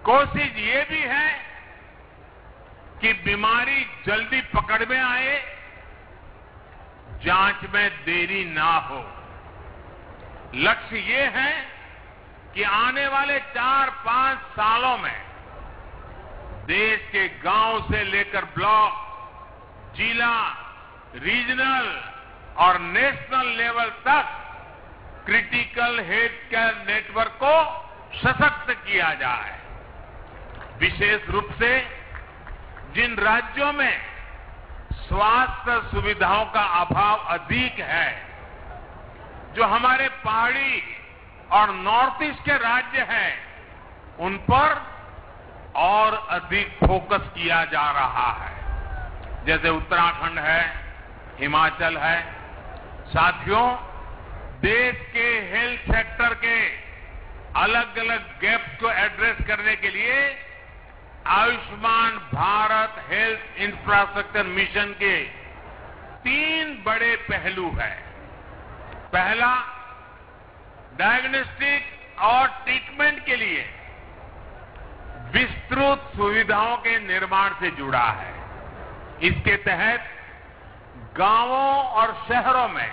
कोशिश ये भी है कि बीमारी जल्दी पकड़ में आए, जांच में देरी ना हो। लक्ष्य ये है कि आने वाले 4-5 सालों में देश के गांव से लेकर ब्लॉक, जिला, रीजनल और नेशनल लेवल तक क्रिटिकल हेल्थ केयर नेटवर्क को सशक्त किया जाए। विशेष रूप से जिन राज्यों में स्वास्थ्य सुविधाओं का अभाव अधिक है, जो हमारे पहाड़ी और नॉर्थ ईस्ट के राज्य हैं, उन पर और अधिक फोकस किया जा रहा है, जैसे उत्तराखंड है, हिमाचल है। साथियों, देश के हेल्थ सेक्टर के अलग अलग गैप्स को एड्रेस करने के लिए Ayushman Bharat health infrastructure mission के 3 बड़े पहलू हैं। पहला, डायग्नोस्टिक और ट्रीटमेंट के लिए विस्तृत सुविधाओं के निर्माण से जुड़ा है। इसके तहत गांवों और शहरों में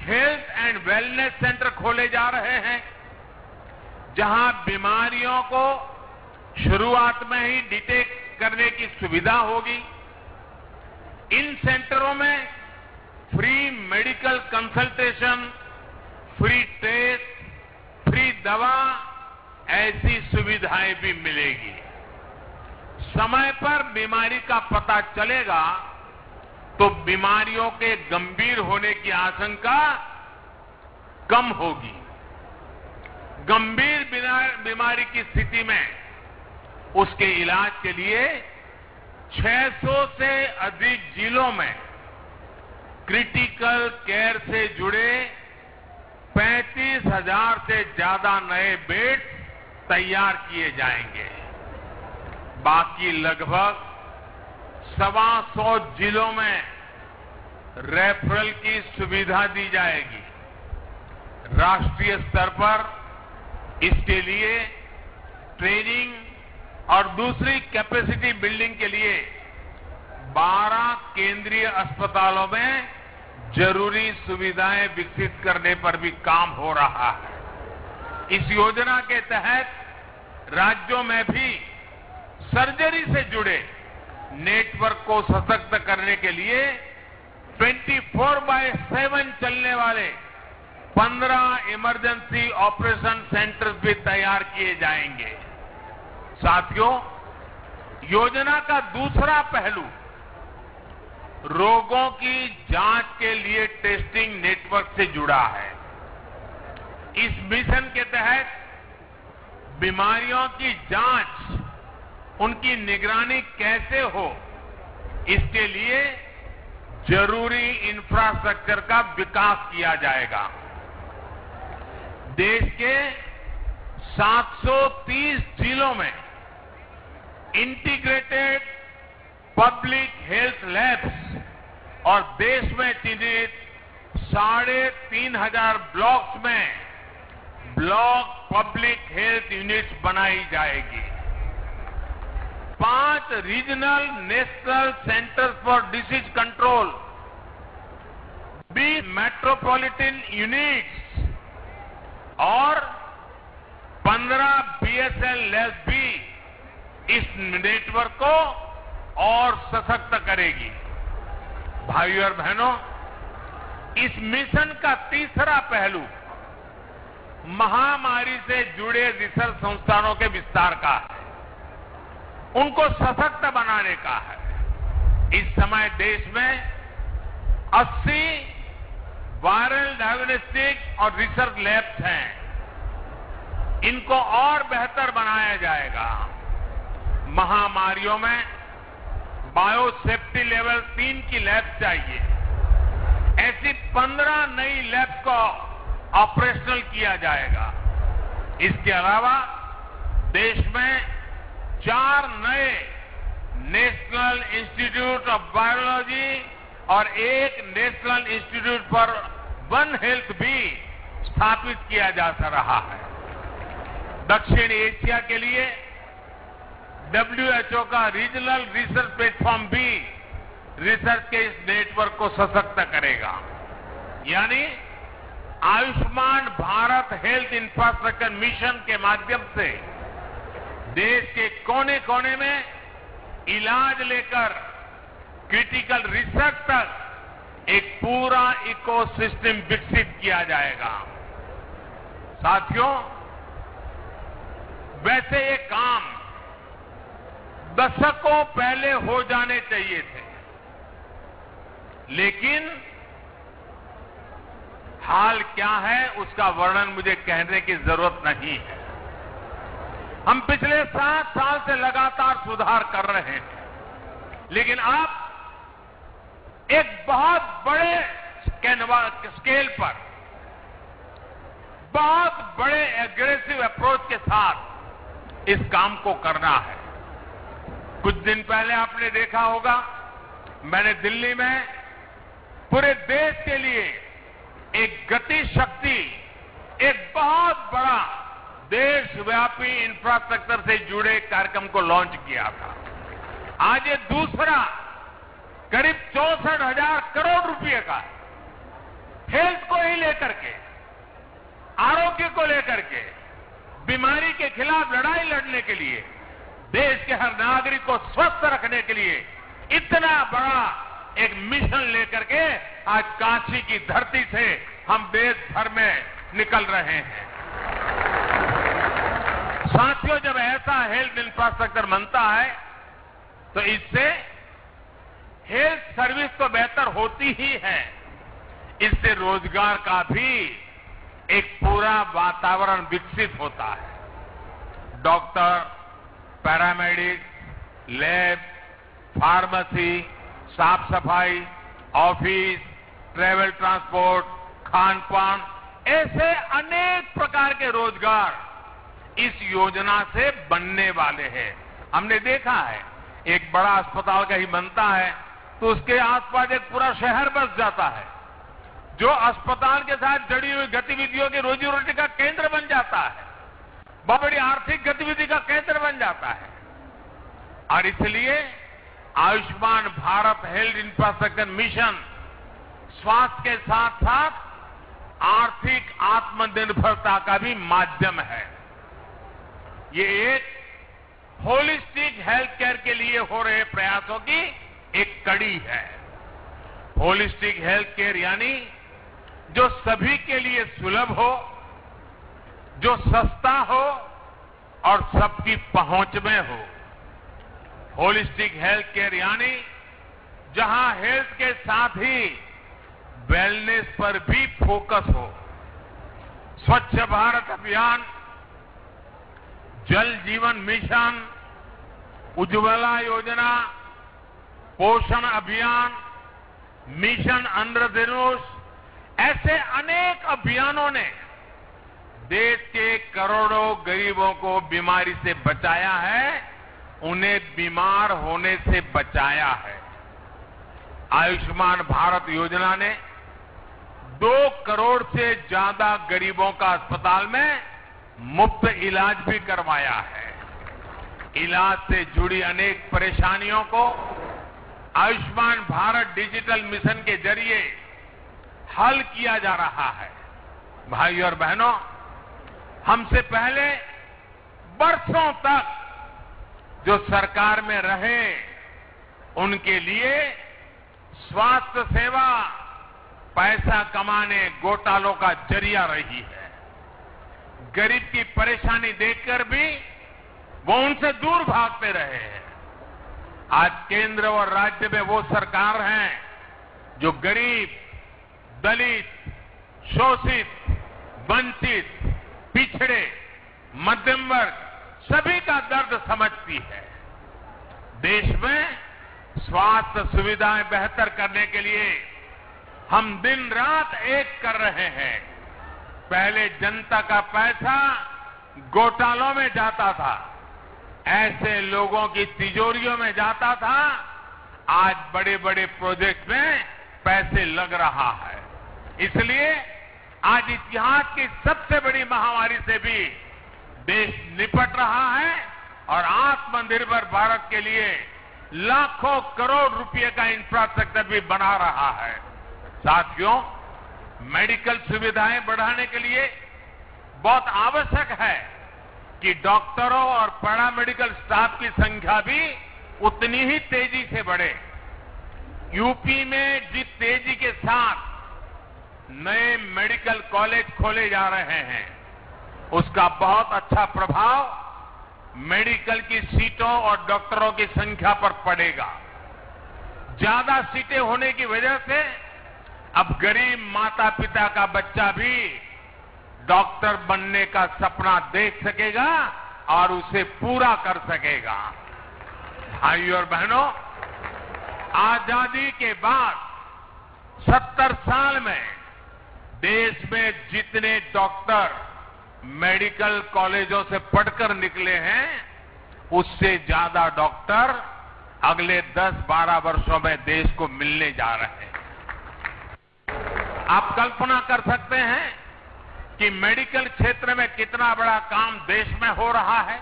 हेल्थ एंड वेलनेस सेंटर खोले जा रहे हैं, जहां बीमारियों को शुरुआत में ही डिटेक्ट करने की सुविधा होगी। इन सेंटरों में free medical consultation, free test, free दवा, ऐसी सुविधाएं भी मिलेगी। समय पर बीमारी का पता चलेगा तो बीमारियों के गंभीर होने की आशंका कम होगी। गंभीर बीमारी की स्थिति में उसके इलाज के लिए 600 से अधिक जिलों में क्रिटिकल केयर से जुड़े 35,000 से ज्यादा नए बेड तैयार किए जाएंगे। बाकी लगभग 125 जिलों में रेफरल की सुविधा दी जाएगी। राष्ट्रीय स्तर पर इसके लिए ट्रेनिंग और दूसरी कैपेसिटी बिल्डिंग के लिए 12 केंद्रीय अस्पतालों में जरूरी सुविधाएं विकसित करने पर भी काम हो रहा है। इस योजना के तहत राज्यों में भी सर्जरी से जुड़े नेटवर्क को सशक्त करने के लिए 24/7 चलने वाले 15 इमरजेंसी ऑपरेशन सेंटर्स भी तैयार किए जाएंगे। साथियों, योजना का दूसरा पहलू रोगों की जांच के लिए टेस्टिंग नेटवर्क से जुड़ा है। इस मिशन के तहत बीमारियों की जांच, उनकी निगरानी कैसे हो, इसके लिए जरूरी इंफ्रास्ट्रक्चर का विकास किया जाएगा। देश के 730 जिलों में इंटीग्रेटेड पब्लिक हेल्थ लैब्स और देश में चिन्हित 3,500 ब्लॉक्स में ब्लॉक पब्लिक हेल्थ यूनिट्स बनाई जाएगी। 5 regional national centres for disease control, 20 metropolitan units और 15 बीएसएल लैब्स भी इस नेटवर्क को और सशक्त करेगी। भाइयों और बहनों, इस मिशन का तीसरा पहलू महामारी से जुड़े रिसर्च संस्थानों के विस्तार का है, उनको सशक्त बनाने का है। इस समय देश में 80 वायरल डायग्नोस्टिक और रिसर्च लैब्स हैं। इनको और बेहतर बनाया जाएगा। महामारियों में बायोसेफ्टी लेवल 3 की लैब चाहिए। ऐसी 15 नई लैब को ऑपरेशनल किया जाएगा। इसके अलावा देश में 4 नए नेशनल इंस्टीट्यूट ऑफ बायोलॉजी और 1 national institute for one health भी स्थापित किया जा रहा है। दक्षिण एशिया के लिए WHO का रीजनल रिसर्च प्लेटफॉर्म भी रिसर्च के इस नेटवर्क को सशक्त करेगा। यानी Ayushman Bharat health infrastructure mission के माध्यम से देश के कोने कोने में इलाज लेकर क्रिटिकल रिसर्च तक एक पूरा इकोसिस्टम विकसित किया जाएगा। साथियों, वैसे ये काम दशकों पहले हो जाने चाहिए थे, लेकिन हाल क्या है उसका वर्णन मुझे कहने की जरूरत नहीं है। हम पिछले 7 साल से लगातार सुधार कर रहे हैं, लेकिन अब एक बहुत बड़े स्केल पर, बहुत बड़े एग्रेसिव अप्रोच के साथ इस काम को करना है। कुछ दिन पहले आपने देखा होगा, मैंने दिल्ली में पूरे देश के लिए एक गति शक्ति, एक बहुत बड़ा देशव्यापी इंफ्रास्ट्रक्चर से जुड़े कार्यक्रम को लॉन्च किया था। आज ये दूसरा करीब 64,000 करोड़ रुपए का हेल्थ को ही लेकर के, आरोग्य को लेकर के, बीमारी के खिलाफ लड़ाई लड़ने के लिए, देश के हर नागरिक को स्वस्थ रखने के लिए इतना बड़ा एक मिशन लेकर के आज काशी की धरती से हम देश भर में निकल रहे हैं। साथियों, जब ऐसा हेल्थ इंफ्रास्ट्रक्चर बनता है तो इससे हेल्थ सर्विस तो बेहतर होती ही है, इससे रोजगार का भी एक पूरा वातावरण विकसित होता है। डॉक्टर, पैरामेडिक, लैब, फार्मेसी, साफ सफाई, ऑफिस, ट्रेवल ट्रांसपोर्ट, खान पान, ऐसे अनेक प्रकार के रोजगार इस योजना से बनने वाले हैं। हमने देखा है, एक बड़ा अस्पताल कहीं बनता है तो उसके आसपास एक पूरा शहर बस जाता है, जो अस्पताल के साथ जुड़ी हुई गतिविधियों की रोजी रोटी का केंद्र बन जाता है, बहुत बड़ी आर्थिक गतिविधि का केंद्र बन जाता है। और इसलिए Ayushman Bharat health infrastructure mission स्वास्थ्य के साथ साथ आर्थिक आत्मनिर्भरता का भी माध्यम है। ये एक होलिस्टिक हेल्थ केयर के लिए हो रहे प्रयासों की एक कड़ी है। होलिस्टिक हेल्थ केयर यानी जो सभी के लिए सुलभ हो, जो सस्ता हो और सबकी पहुंच में हो। होलिस्टिक हेल्थ केयर यानी जहां हेल्थ के साथ ही वेलनेस पर भी फोकस हो। स्वच्छ भारत अभियान, जल जीवन मिशन, उज्ज्वला योजना, पोषण अभियान, मिशन इंद्रधनुष, ऐसे अनेक अभियानों ने देश के करोड़ों गरीबों को बीमारी से बचाया है, उन्हें बीमार होने से बचाया है। आयुष्मान भारत योजना ने 2 करोड़ से ज्यादा गरीबों का अस्पताल में मुफ्त इलाज भी करवाया है। इलाज से जुड़ी अनेक परेशानियों को आयुष्मान भारत डिजिटल मिशन के जरिए हल किया जा रहा है। भाई और बहनों, हमसे पहले वर्षों तक जो सरकार में रहे, उनके लिए स्वास्थ्य सेवा पैसा कमाने, घोटालों का जरिया रही है। गरीब की परेशानी देखकर भी वो उनसे दूर भागते रहे हैं। आज केंद्र और राज्य में वो सरकार हैं जो गरीब, दलित, शोषित, वंचित, पिछड़े, मध्यम वर्ग सभी का दर्द समझती है। देश में स्वास्थ्य सुविधाएं बेहतर करने के लिए हम दिन रात एक कर रहे हैं। पहले जनता का पैसा घोटालों में जाता था, ऐसे लोगों की तिजोरियों में जाता था। आज बड़े बड़े प्रोजेक्ट में पैसे लग रहा है। इसलिए आज इतिहास की सबसे बड़ी महामारी से भी देश निपट रहा है और आत्म आत्मनिर्भर भारत के लिए लाखों करोड़ रुपए का इंफ्रास्ट्रक्चर भी बना रहा है। साथियों, मेडिकल सुविधाएं बढ़ाने के लिए बहुत आवश्यक है कि डॉक्टरों और पैरामेडिकल स्टाफ की संख्या भी उतनी ही तेजी से बढ़े। यूपी में जिस तेजी के साथ नए मेडिकल कॉलेज खोले जा रहे हैं, उसका बहुत अच्छा प्रभाव मेडिकल की सीटों और डॉक्टरों की संख्या पर पड़ेगा। ज्यादा सीटें होने की वजह से अब गरीब माता पिता का बच्चा भी डॉक्टर बनने का सपना देख सकेगा और उसे पूरा कर सकेगा। भाइयों और बहनों, आजादी के बाद 70 साल में देश में जितने डॉक्टर मेडिकल कॉलेजों से पढ़कर निकले हैं, उससे ज्यादा डॉक्टर अगले 10-12 वर्षों में देश को मिलने जा रहे हैं। आप कल्पना कर सकते हैं कि मेडिकल क्षेत्र में कितना बड़ा काम देश में हो रहा है।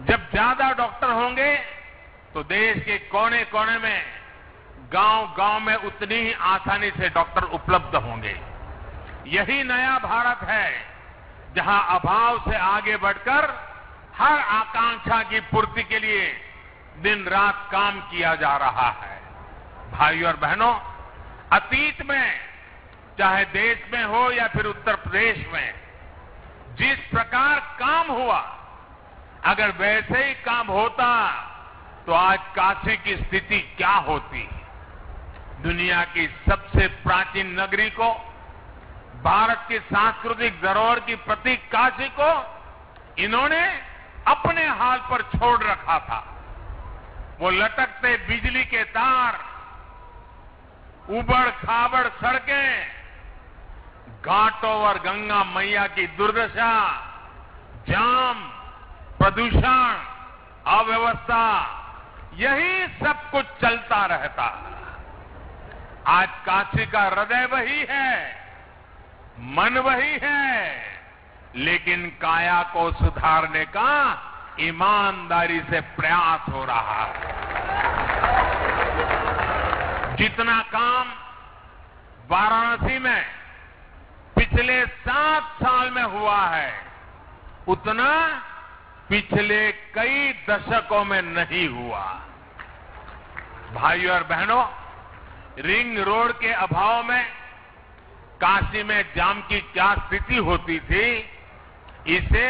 जब ज्यादा डॉक्टर होंगे तो देश के कोने कोने में, गांव-गांव में उतनी ही आसानी से डॉक्टर उपलब्ध होंगे। यही नया भारत है, जहां अभाव से आगे बढ़कर हर आकांक्षा की पूर्ति के लिए दिन रात काम किया जा रहा है। भाइयों और बहनों, अतीत में चाहे देश में हो या फिर उत्तर प्रदेश में जिस प्रकार काम हुआ, अगर वैसे ही काम होता तो आज काशी की स्थिति क्या होती। दुनिया की सबसे प्राचीन नगरी को, भारत की सांस्कृतिक धरोहर की प्रतीक काशी को इन्होंने अपने हाल पर छोड़ रखा था। वो लटकते बिजली के तार, उबड़ खाबड़ सड़कें, घाटों और गंगा मैया की दुर्दशा, जाम, प्रदूषण, अव्यवस्था, यही सब कुछ चलता रहता है। आज काशी का हृदय वही है, मन वही है, लेकिन काया को सुधारने का ईमानदारी से प्रयास हो रहा है। जितना काम वाराणसी में पिछले 7 साल में हुआ है, उतना पिछले कई दशकों में नहीं हुआ। भाइयों और बहनों, रिंग रोड के अभाव में काशी में जाम की क्या स्थिति होती थी, इसे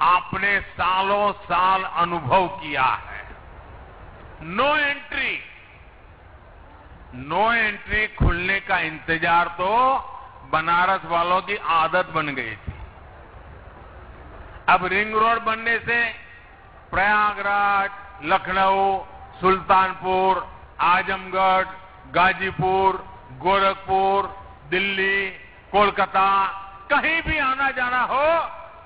आपने सालों साल अनुभव किया है। नो एंट्री खुलने का इंतजार तो बनारस वालों की आदत बन गई थी। अब रिंग रोड बनने से प्रयागराज, लखनऊ, सुल्तानपुर, आजमगढ़, गाजीपुर, गोरखपुर, दिल्ली, कोलकाता, कहीं भी आना जाना हो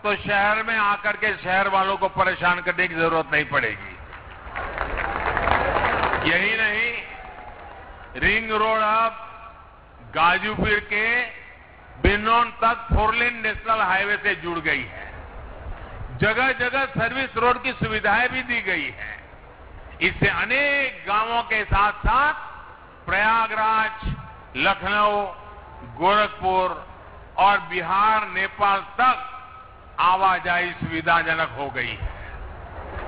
तो शहर में आकर के शहर वालों को परेशान करने की जरूरत नहीं पड़ेगी। यही नहीं, रिंग रोड अब गाजीपुर के बिनौन तक 4 लेन नेशनल हाईवे से जुड़ गई है। जगह जगह सर्विस रोड की सुविधाएं भी दी गई है। इससे अनेक गांवों के साथ साथ प्रयागराज, लखनऊ, गोरखपुर और बिहार, नेपाल तक आवाजाही सुविधाजनक हो गई है।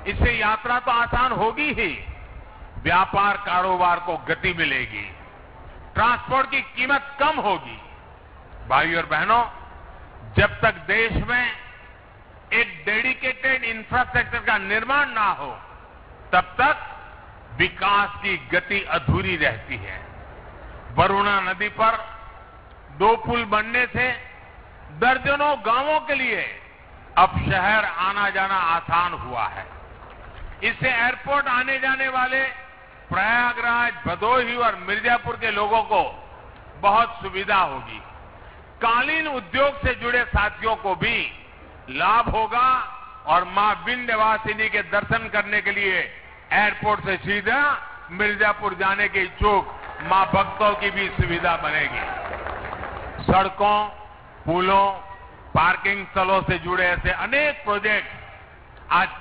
इससे यात्रा तो आसान होगी ही, व्यापार कारोबार को गति मिलेगी, ट्रांसपोर्ट की कीमत कम होगी। भाइयों और बहनों, जब तक देश में एक डेडिकेटेड इंफ्रास्ट्रक्चर का निर्माण ना हो, तब तक विकास की गति अधूरी रहती है। वरुणा नदी पर 2 पुल बनने से दर्जनों गांवों के लिए अब शहर आना जाना आसान हुआ है। इससे एयरपोर्ट आने जाने वाले प्रयागराज, भदोही और मिर्जापुर के लोगों को बहुत सुविधा होगी। कालीन उद्योग से जुड़े साथियों को भी लाभ होगा और मां विंध्यवासिनी के दर्शन करने के लिए एयरपोर्ट से सीधा मिर्जापुर जाने के इच्छुक मां भक्तों की भी सुविधा बनेगी। सड़कों, पुलों, पार्किंग स्थलों से जुड़े ऐसे अनेक प्रोजेक्ट आज